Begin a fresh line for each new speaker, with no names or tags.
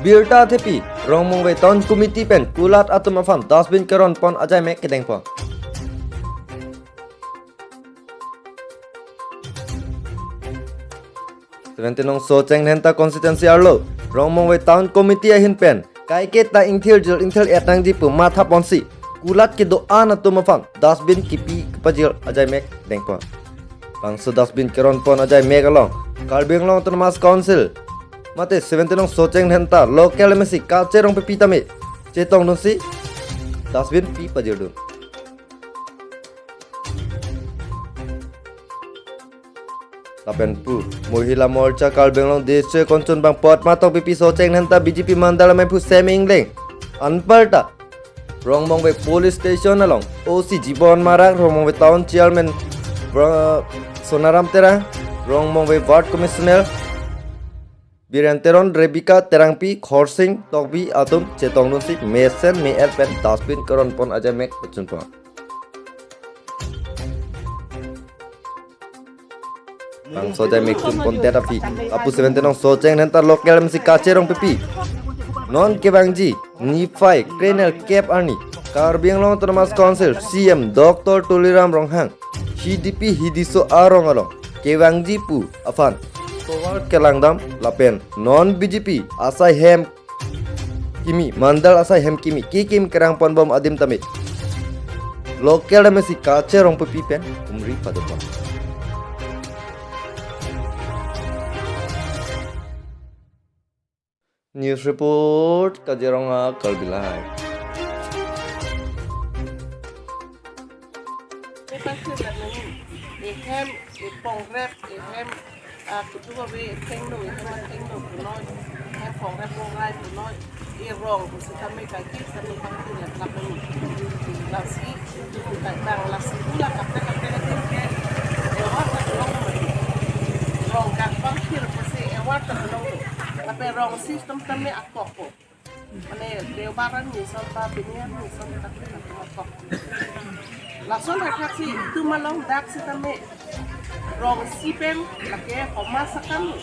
Birta tepi rong mong wei ton komiti pen kulat atum afam dasbin keron pon ajai mek kedeng pon. Seventinong soceng henta konstituensi arlo rong mong wei town komiti ahin pen kai ke ta ingthil etang ji pu matha ponsi kulat ke do an atum afam dasbin kipi kepajil ajai mek deng pon. Bangso dasbin keron pon ajai mek along Karbing long Autonomous Council mate 17 soceng henta local mesi culture rong pepita me cetong dun si dasbin pi pajir dun. Lapen pu Mohila Morcha Karbing long deshe koncun bang pot matong pipi soceng henta BJP mandala me pu seming leng anparta rong mong we police station along OC Jibon Marak rong mong we town chairman Sonaram Tera rong mong we ward commissioner Biranteron Rebika Terangpi Khorsing Tokbi Atum Cetong Nunsi Mesen Me Pen Dasbin Keron Pon aja mek pecun pon. Bang sojai mek tun pon terapi apu 17 soceng nentar lokal mesi kacerong pipi non kebangji nifai krenel cap arni Karbing long Autonomous Council CM Dr. Tuliram Ronghang HDP Hidiso Arong along kebangji pu afan Towar Kelangdam Lapen non BJP Asai Hem Kimi Mandal Asai Hem Kimi Kikim Kerang Pon Bom Adim Tamit Lokal mesi kace rong pepi pen umri pada pon. News report Kajeronga Kalbilai.
Kedua we tengno kunoi phong rep rai kunoi rong kami kaki sami pangku ya kapeni lasi bang lasi pula kapte rong kan pangkir pasti ewat terlong tapi rong sistem kami akoko mane dewaran misal pa binian misal kapte akoko langsung reaksi itu malong dak kami rong sipen laki komasakan